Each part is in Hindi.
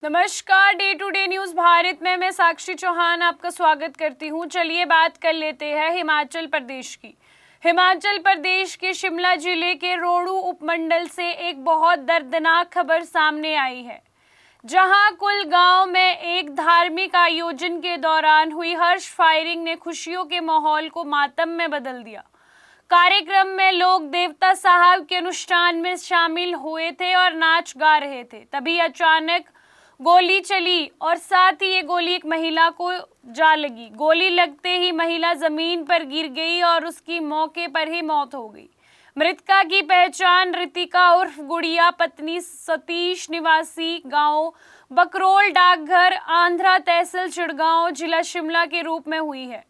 नमस्कार, day to day news Bharat में मैं साक्षी चौहान आपका स्वागत करती हूं। चलिए बात कर लेते हैं हिमाचल प्रदेश की। हिमाचल प्रदेश के शिमला जिले के रोहडू उपमंडल से एक बहुत दर्दनाक खबर सामने आई है, जहां कुल गांव में एक धार्मिक आयोजन के दौरान हुई हर्ष फायरिंग ने खुशियों के माहौल को मातम में बदल दिया। कार्यक्रम में लोग देवता साहब के अनुष्ठान में शामिल हुए थे और नाच गा रहे थे। तभी अचानक गोली चली और साथ ही ये गोली एक महिला को जा लगी। गोली लगते ही महिला जमीन पर गिर गई और उसकी मौके पर ही मौत हो गई। मृतका की पहचान रितिका उर्फ गुड़िया पत्नी सतीश निवासी गांव बकरोल डाकघर आंध्रा तहसील चिड़गांव जिला शिमला के रूप में हुई है।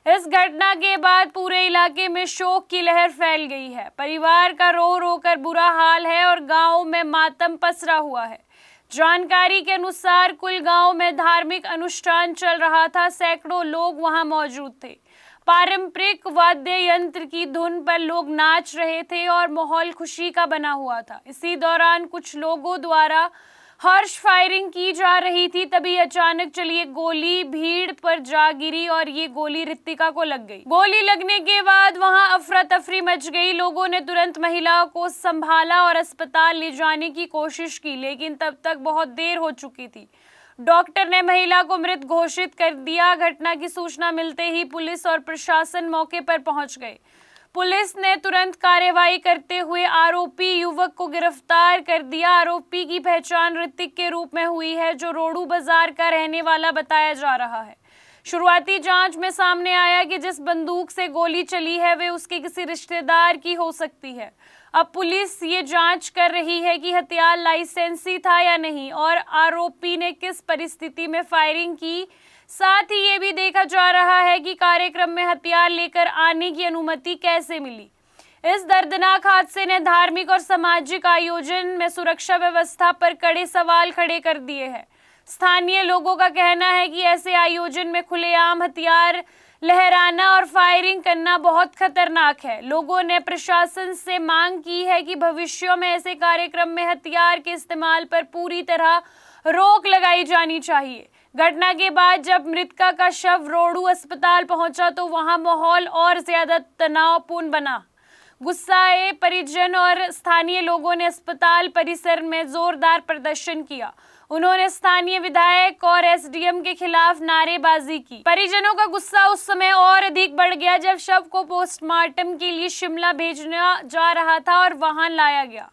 इस घटना के बाद पूरे इलाके में शोक की लहर फैल गई है। परिवार का रो रो कर बुरा हाल है और गांव में मातम पसरा हुआ है। जानकारी के अनुसार कुल गांव में धार्मिक अनुष्ठान चल रहा था। सैकड़ों लोग वहां मौजूद थे। पारंपरिक वाद्य यंत्र की धुन पर लोग नाच रहे थे और माहौल खुशी का बना हुआ था। इसी दौरान कुछ लोगों द्वारा हर्ष फायरिंग की जा रही थी। तभी अचानक चली एक गोली भीड़ पर जा गिरी और ये गोली रितिका को लग गई। गोली लगने के बाद वहां अफरा तफरी मच गई। लोगों ने तुरंत महिला को संभाला और अस्पताल ले जाने की कोशिश की, लेकिन तब तक बहुत देर हो चुकी थी। डॉक्टर ने महिला को मृत घोषित कर दिया। घटना की सूचना मिलते ही पुलिस और प्रशासन मौके पर पहुंच गए। पुलिस ने तुरंत कार्रवाई करते हुए आरोपी युवक को गिरफ्तार कर दिया। आरोपी की पहचान ऋतिक के रूप में हुई है, जो रोहडू बाजार का रहने वाला बताया जा रहा है। शुरुआती जांच में सामने आया कि जिस बंदूक से गोली चली है वे उसके किसी रिश्तेदार की हो सकती है। अब पुलिस ये जांच कर रही है कि हथियार लाइसेंसी था या नहीं और आरोपी ने किस परिस्थिति में फायरिंग की। साथ ही ये भी देखा जा रहा है कि कार्यक्रम में हथियार लेकर आने की अनुमति कैसे मिली। इस दर्दनाक हादसे ने धार्मिक और सामाजिक आयोजन में सुरक्षा व्यवस्था पर कड़े सवाल खड़े कर दिए हैं। स्थानीय लोगों का कहना है कि ऐसे आयोजन में खुलेआम हथियार लहराना और फायरिंग करना बहुत खतरनाक है। लोगों ने प्रशासन से मांग की है कि भविष्य में ऐसे कार्यक्रम में हथियार के इस्तेमाल पर पूरी तरह रोक लगाई जानी चाहिए। घटना के बाद जब मृतका का शव रोहडू अस्पताल पहुंचा तो वहां माहौल और ज्यादा तनावपूर्ण बना। गुस्साए परिजन और स्थानीय लोगों ने अस्पताल परिसर में जोरदार प्रदर्शन किया। उन्होंने स्थानीय विधायक और एसडीएम के खिलाफ नारेबाजी की। परिजनों का गुस्सा उस समय और अधिक बढ़ गया जब शव को पोस्टमार्टम के लिए शिमला भेजना जा रहा था और वहां लाया गया।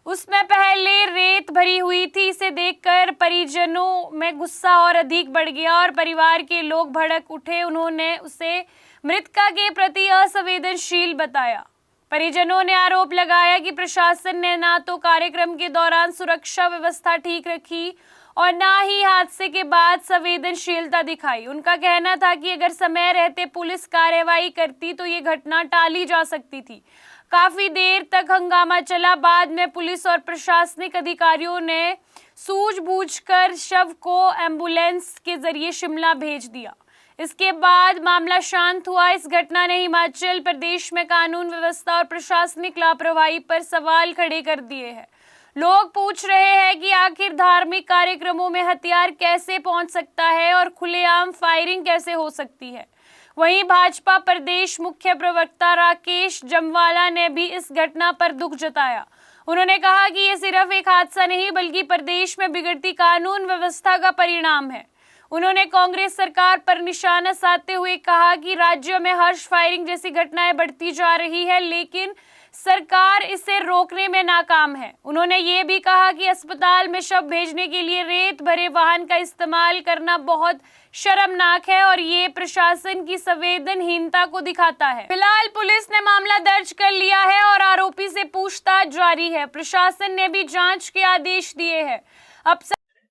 उसमें पहले रेत भरी हुई थी। इसे देखकर परिजनों में गुस्सा और अधिक बढ़ गया और परिवार के लोग भड़क उठे। उन्होंने उसे मृतका के प्रति असंवेदनशील बताया। परिजनों ने आरोप लगाया कि प्रशासन ने ना तो कार्यक्रम के दौरान सुरक्षा व्यवस्था ठीक रखी और ना ही हादसे के बाद संवेदनशीलता दिखाई। उनका कहना था कि अगर समय रहते पुलिस कार्रवाई करती तो ये घटना टाली जा सकती थी। काफी देर तक हंगामा चला। बाद में पुलिस और प्रशासनिक अधिकारियों ने सूझबूझकर शव को एम्बुलेंस के जरिए शिमला भेज दिया। इसके बाद मामला शांत हुआ। इस घटना ने हिमाचल प्रदेश में कानून व्यवस्था और प्रशासनिक लापरवाही पर सवाल खड़े कर दिए हैं। लोग पूछ रहे हैं कि आखिर धार्मिक कार्यक्रमों में हथियार कैसे पहुंच सकता है और खुलेआम फायरिंग कैसे हो सकती है। वहीं भाजपा प्रदेश मुख्य प्रवक्ता राकेश जमवाला ने भी इस घटना पर दुख जताया। उन्होंने कहा कि ये सिर्फ एक हादसा नहीं बल्कि प्रदेश में बिगड़ती कानून व्यवस्था का परिणाम है। उन्होंने कांग्रेस सरकार पर निशाना साधते हुए कहा कि राज्य में हर्ष फायरिंग जैसी घटनाएं बढ़ती जा रही है, लेकिन सरकार इसे रोकने में नाकाम है। उन्होंने ये भी कहा कि अस्पताल में शव भेजने के लिए रेत भरे वाहन का इस्तेमाल करना बहुत शर्मनाक है और ये प्रशासन की संवेदनहीनता को दिखाता है। फिलहाल पुलिस ने मामला दर्ज कर लिया है और आरोपी से पूछताछ जारी है। प्रशासन ने भी जांच के आदेश दिए हैं। अब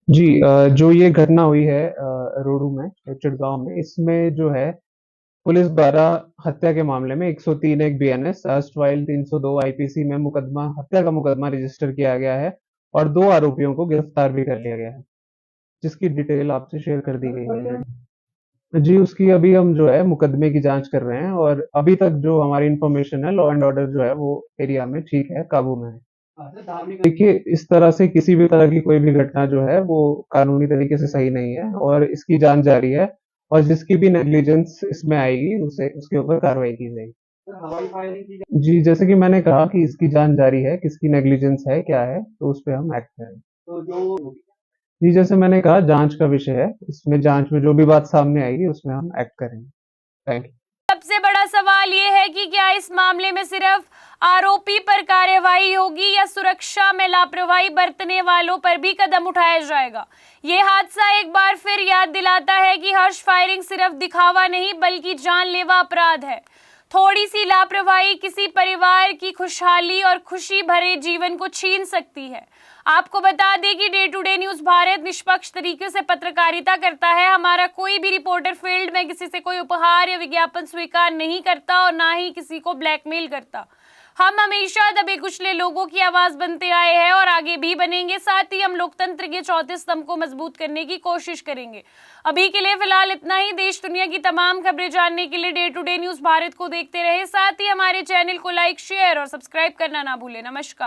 जी जो ये घटना हुई है रोहडू में चिड़गांव में, इसमें जो है पुलिस द्वारा हत्या के मामले में 103 एक बीएनएस अर्स्टवाइल 302 आईपीसी में मुकदमा हत्या का मुकदमा रजिस्टर किया गया है और 2 आरोपियों को गिरफ्तार भी कर लिया गया है, जिसकी डिटेल आपसे शेयर कर दी गई है। जी उसकी अभी हम जो है मुकदमे की जांच कर रहे हैं और अभी तक जो हमारी इंफॉर्मेशन है लॉ एंड ऑर्डर जो है वो एरिया में ठीक है, काबू में है। देखिए, इस तरह से किसी भी तरह की कोई भी घटना जो है वो कानूनी तरीके से सही नहीं है और इसकी जांच जारी है और जिसकी भी नेग्लिजेंस इसमें आएगी उसे उसके ऊपर कार्रवाई की जाएगी। जी, जैसे कि मैंने कहा कि इसकी जांच जारी है, किसकी नेग्लिजेंस है, क्या है, तो उस पे हम एक्ट करेंगे। जी, जैसे मैंने कहा जांच का विषय है, इसमें जांच में जो भी बात सामने आएगी उसमें हम एक्ट करेंगे। Thank you. सबसे बड़ा सवाल ये है कि क्या इस मामले में सिर्फ आरोपी पर कार्यवाही होगी या सुरक्षा में लापरवाही बरतने वालों पर भी कदम उठाया जाएगा। ये हादसा एक बार फिर याद दिलाता है कि हर्ष फायरिंग सिर्फ दिखावा नहीं बल्कि जानलेवा अपराध है। थोड़ी सी लापरवाही किसी परिवार की खुशहाली और खुशी भरे जीवन को छीन सकती है। आपको बता दें कि day to day news Bharat निष्पक्ष तरीके से पत्रकारिता करता है। हमारा कोई भी रिपोर्टर फील्ड में किसी से कोई उपहार या विज्ञापन स्वीकार नहीं करता और ना ही किसी को ब्लैकमेल करता। हम हमेशा दबे कुचले लोगों की आवाज बनते आए हैं और आगे भी बनेंगे। साथ ही हम लोकतंत्र के चौथे स्तंभ को मजबूत करने की कोशिश करेंगे। अभी के लिए फिलहाल इतना ही। देश दुनिया की तमाम खबरें जानने के लिए day to day news Bharat को देखते रहे। साथ ही हमारे चैनल को लाइक, शेयर और सब्सक्राइब करना ना भूलें। नमस्कार।